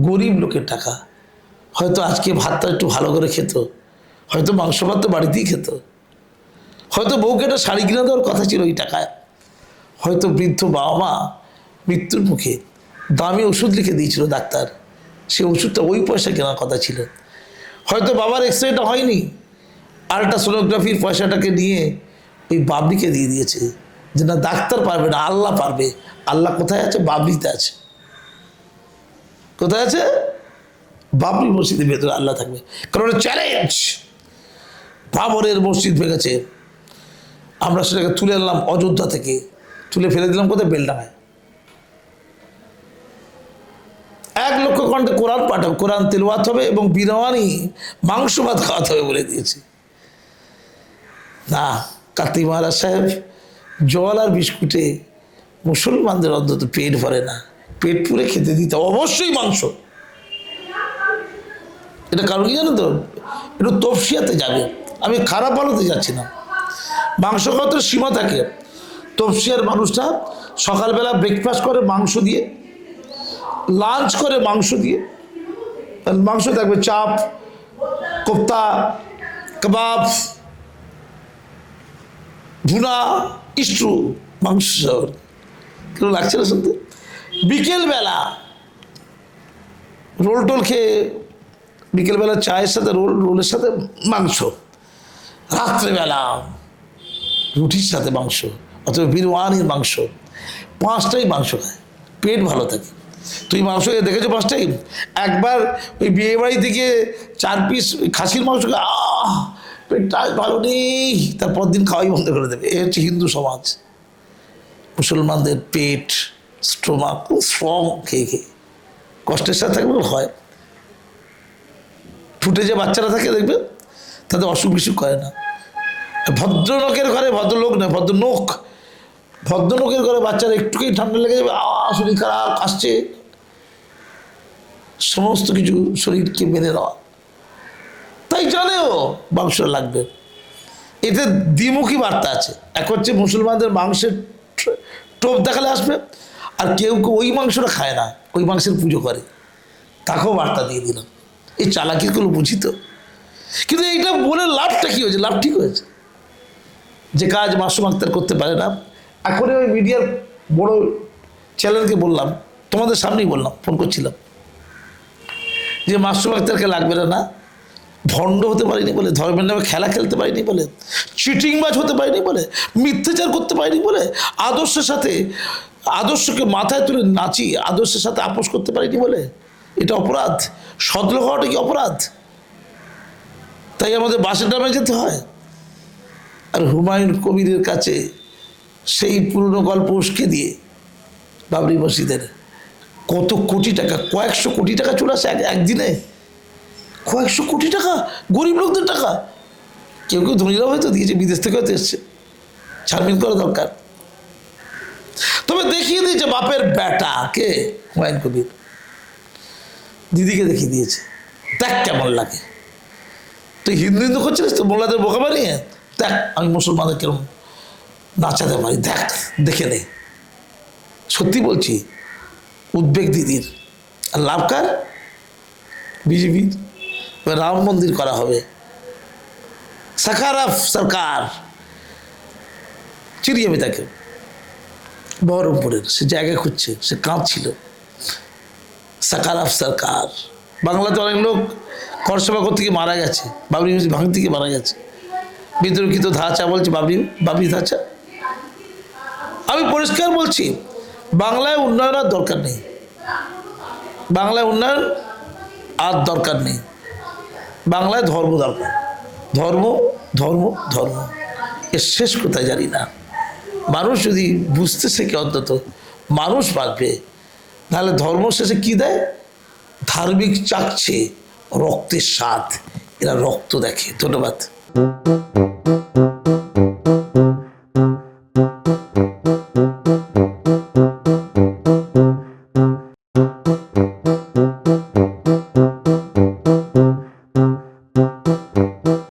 গরিব লোকের টাকা। হয়তো আজকে ভাতটা একটু ভালো করে খেত, হয়তো মাংস ভাত তো বাড়িতেই খেত, হয়তো বউকে একটা শাড়ি কিনে দেওয়ার কথা ছিল ওই টাকায়, হয়তো বৃদ্ধ বাবা মা মৃত্যুর মুখে দামি ওষুধ লিখে দিয়েছিল ডাক্তার, সে ওষুধটা ওই পয়সা কেনার কথা ছিল, হয়তো বাবার এক্সরেটা হয়নি, আল্ট্রাসোনোগ্রাফির পয়সাটাকে নিয়ে ওই বাবলিকে দিয়ে দিয়েছে যে না ডাক্তার পারবে না, আল্লাহ পারবে। আল্লাহ কোথায় আছে? বাবলিতে আছে। কোথায় আছে? বাবরি মসজিদের ভেতরে আল্লাহ থাকবে। কারণ চ্যালেঞ্জ, বাবরের মসজিদ ভেঙেছে, আমরা সেটাকে তুলে আনলাম অযোধ্যা থেকে, তুলে ফেলে দিলাম কোথায়? বেলডাঙায়। 1 লক্ষ কণ্ঠে কোরআন পাঠ হবে, কোরআন তেলাওয়াত হবে এবং বিরিয়ানি মাংস ভাত খাওয়াতে হবে বলে দিয়েছে। না, কার্তিক মহারাজ সাহেব, জল আর বিস্কুটে মুসলমানদের অন্তত পেট ভরে না, পেট পুরে খেতে দিতে অবশ্যই মাংস। এটা কারণ কি জানো তো? একটু তফসিয়াতে যাবে, আমি খারাপ আলোতে যাচ্ছি না। মাংস খাওয়ার তো সীমা থাকে। তফসিয়ার মানুষটা সকালবেলা ব্রেকফাস্ট করে মাংস দিয়ে, লাঞ্চ করে মাংস দিয়ে, মাংস থাকবে চাপ, কোপ্তা, কাবাব, ভুনা, স্ট্রু, মাংস কেন লাগছে না শুনতে? বিকেলবেলা রোল টোল খেয়ে, বিকেলবেলা চায়ের সাথে রোলের সাথে মাংস, রাত্রেবেলা রুটির সাথে মাংস অথবা বিরিয়ানির মাংস, 5টাই মাংস খায়, পেট ভালো থাকে। তুই মাংস দেখেছো 5টাই? একবার ওই বিয়ে বাড়ি থেকে 4 পিস খাসির মাংস খায়, পেটটা ভালো নেই, তারপর দিন খাওয়াই বন্ধ করে দেবে। এ হচ্ছে হিন্দু সমাজ। মুসলমানদের পেট, স্টোমাক খুব স্ট্রং, খেয়ে খেয়ে কষ্টের সাথে থাকবে হয়। ফুটে যে বাচ্চারা থাকে দেখবে তাদের অসুখ বিসুখ করে না। ভদ্রলোকের ঘরে, ভদ্রলোক নয় ভদ্রনোক, ভদ্রলোকের ঘরে বাচ্চারা একটুকুই ঠান্ডা লেগে যাবে, শরীর খারাপ আসছে, সমস্ত কিছু শরীরকে মেনে নেওয়া, তাই জানেও মাংস লাগবে। এতে দ্বিমুখী বার্তা আছে। এক হচ্ছে মুসলমানদের মাংসের টোপ দেখালে আসবে, আর কেউ কেউ ওই মাংসটা খায় না, ওই মাংসের পুজো করে, তাকেও বার্তা দিয়ে দিলাম। এই চালাকিগুলো বুঝি তো, কিন্তু এইটা বলে লাভটা কী হয়েছে? লাভ ঠিক হয়েছে। যে কাজ মাসুম আক্তার করতে পারে না, এখন ওই মিডিয়ার বড় চ্যানেলকে বললাম, তোমাদের সামনেই বললাম, ফোন করছিলাম যে মাসুম আক্তারকে লাগবে না, ভণ্ড হতে পারিনি বলে, ধর্মের নামে খেলা খেলতে পারিনি বলে, চিটিংবাজ হতে পারিনি বলে, মিথ্যাচার করতে পারিনি বলে, আদর্শের সাথে, আদর্শকে মাথায় তুলে নাচি, আদর্শের সাথে আপোষ করতে পারিনি বলে এটা অপরাধ। সদল হওয়াটা কি অপরাধ? তাই আমাদের বাসের নামে যেতে হয়। আর হুমায়ুন কবিরের কাছে সেই পুরনো গল্প উস্কে দিয়ে বাবরি মসজিদের কত কোটি টাকা, কয়েকশো কোটি টাকা চলে আসে একদিনে, কয়েকশো কোটি টাকা, গরিব লোকদের টাকা। কেউ কেউ ধনীরাও হয়তো দিয়েছে, বিদেশ থেকে হয়তো এসছে, ছাড়মিন করা দরকার। তবে দেখিয়ে দিয়েছে বাপের বেটা কে, হুমায়ুন কবির দিদিকে দেখিয়ে দিয়েছে, দেখ কেমন লাগে। তুই হিন্দু হিন্দু করছিলিস তো, মোল্লাদের বোকা বানিয়ে, দেখ আমি মুসলমানদের কিরম নাচাতে পারি, দেখ, দেখে নে। সত্যি বলছি, উদ্বেগ দিদির। আর লাভ কার? বিজেপির। রাম মন্দির করা হবে, সাকারাফ সরকার চিরিয়াবে তাকে, বহরমপুরের সে জায়গা খুঁজছে, সে কাঁদছিল। সাকারাফ সরকার। বাংলাতে অনেক লোক করসভা করতে গিয়ে মারা গেছে, বাবরি মসজিদ ভাঙতে গিয়ে মারা গেছে। বিতর্কিত ধাঁচা বলছে বাবরি ধাঁচা। আমি পরিষ্কার বলছি, বাংলায় উন্নয়ন আর দরকার নেই, বাংলায় উন্নয়ন আর দরকার নেই, বাংলায় ধর্ম দরকার। ধর্ম ধর্ম ধর্ম, এর শেষ কোথায় জানি না। মানুষ যদি বুঝতে শেখে, অন্তত মানুষ বাঁচবে। নাহলে ধর্ম শেষে কি দেয়? ধার্মিক চাকছে রক্তের স্বাদ, এরা রক্ত দেখে। ধন্যবাদ।